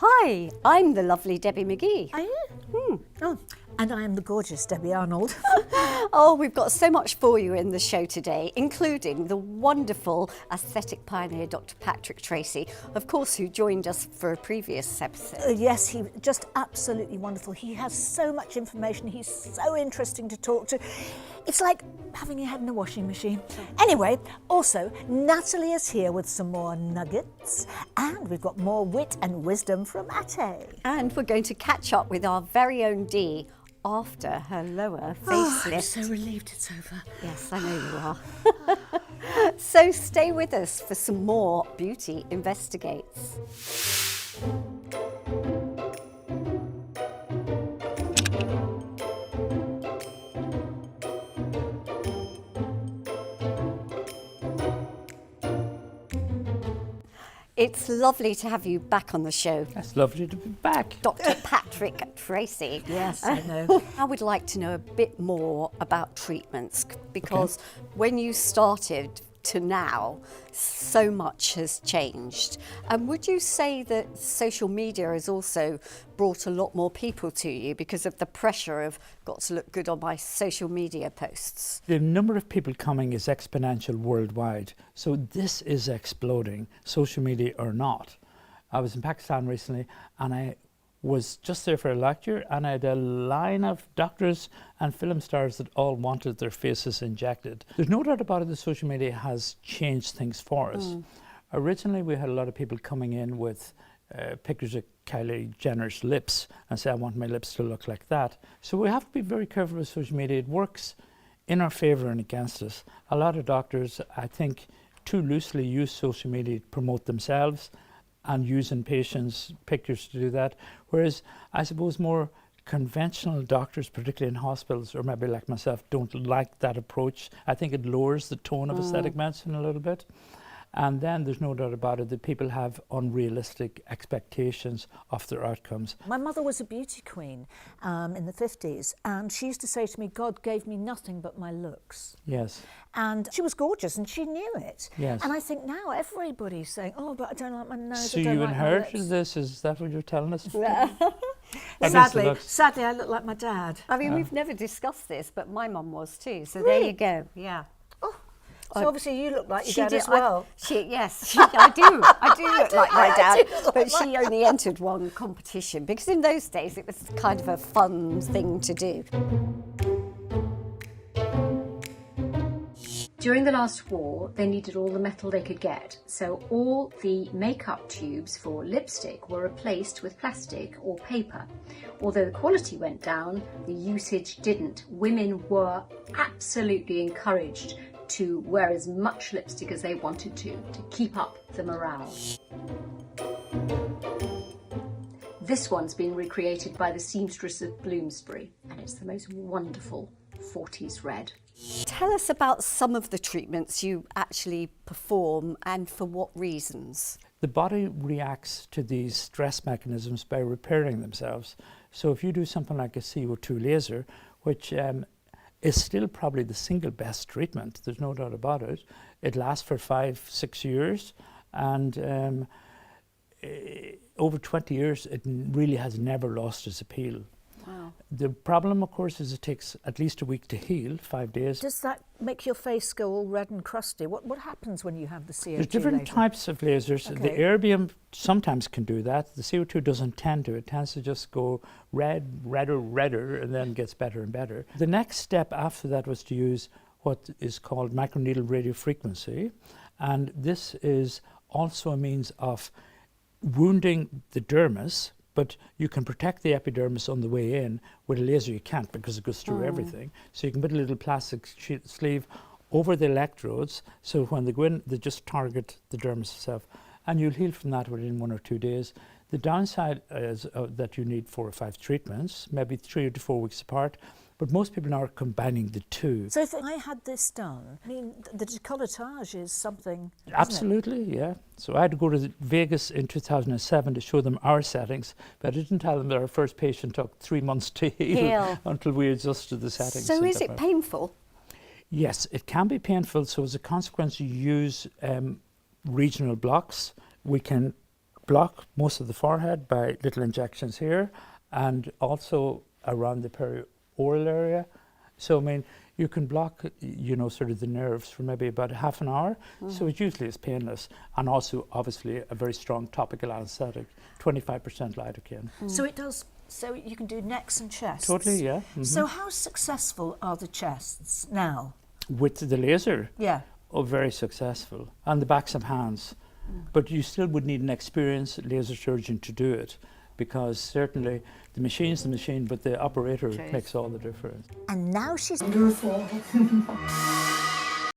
Hi, I'm the lovely Debbie McGee. Are you? Oh, and I am the gorgeous Debbie Arnold. Oh, we've got so much for you in the show today, including the wonderful aesthetic pioneer, Dr. Patrick Treacy, of course, who joined us for a previous episode. Yes, he just absolutely wonderful. He has so much information. He's so interesting to talk to. It's like having your head in a washing machine. Anyway, also, Natalie is here with some more nuggets, and we've got more wit and wisdom from Ate. And we're going to catch up with our very own Dee after her lower facelift. I'm so relieved it's over. Yes, I know you are. So stay with us for some more Beauty Investigates. It's lovely to have you back on the show. It's lovely to be back. Dr. Patrick Treacy. Yes, I know. I would like to know a bit more about treatments because when you started to now, so much has changed. And would you say that social media has also brought a lot more people to you because of the pressure of got to look good on my social media posts? The number of people coming is exponential worldwide. So this is exploding, social media or not. I was in Pakistan recently and I was just there for a lecture and I had a line of doctors and film stars that all wanted their faces injected. There's no doubt about it that social media has changed things for us. Originally we had a lot of people coming in with pictures of Kylie Jenner's lips and say, I want my lips to look like that. So we have to be very careful with social media. It works in our favour and against us. A lot of doctors, I think, too loosely use social media to promote themselves and using patients' pictures to do that. Whereas I suppose more conventional doctors, particularly in hospitals, or maybe like myself, don't like that approach. I think it lowers the tone of aesthetic medicine a little bit. And then there's no doubt about it that people have unrealistic expectations of their outcomes. My mother was a beauty queen in the 50s, and she used to say to me, God gave me nothing but my looks. Yes. And she was gorgeous and she knew it. Yes. And I think now everybody's saying, oh, but I don't like my nose, So I don't you like my inherited lips. this, is that what you're telling us? Sadly, I look like my dad. I mean, we've never discussed this, but my mum was too. So there you go. Yeah. So obviously you look like your dad as well. I do look like my dad, but she only entered one competition because in those days it was kind of a fun thing to do. During the last war, they needed all the metal they could get, so all the makeup tubes for lipstick were replaced with plastic or paper. Although the quality went down, the usage didn't. Women were absolutely encouraged to wear as much lipstick as they wanted to keep up the morale. This one's been recreated by the seamstress of Bloomsbury, and it's the most wonderful 40s red. Tell us about some of the treatments you actually perform and for what reasons. The body reacts to these stress mechanisms by repairing themselves. So if you do something like a CO2 laser, which is still probably the single best treatment, there's no doubt about it. It lasts for 5-6 years, and over 20 years it really has never lost its appeal. Wow. The problem, of course, is it takes at least a week to heal, 5 days. Does that make your face go all red and crusty? What happens when you have the CO2 There's different laser? types of lasers. Okay. The erbium sometimes can do that. The CO2 doesn't tend to. It tends to just go redder, and then gets better and better. The next step after that was to use what is called microneedle radiofrequency. And this is also a means of wounding the dermis, but you can protect the epidermis on the way in. With a laser you can't because it goes through everything. So you can put a little plastic sleeve over the electrodes, so when they go in, they just target the dermis itself. And you'll heal from that within 1 or 2 days. The downside is that you need 4 or 5 treatments, maybe 3 to 4 weeks apart. But most people are combining the two. So if I had this done, I mean, the décolletage is something, isn't Absolutely, yeah. So I had to go to Vegas in 2007 to show them our settings, but I didn't tell them that our first patient took 3 months to heal until we adjusted the settings. So is it painful? Yes, it can be painful. So as a consequence, you use regional blocks. We can block most of the forehead by little injections here and also around the perioral area. So, I mean, you can block, you know, sort of the nerves for maybe about half an hour. So it usually is painless, and also obviously a very strong topical anesthetic, 25% lidocaine. So it does. So you can do necks and chests. Totally, yeah. So how successful are the chests now? With the laser, Yeah. oh, very successful, and the backs of hands. But you still would need an experienced laser surgeon to do it, because certainly the machine's the machine, but the operator makes all the difference. And now she's Beautiful.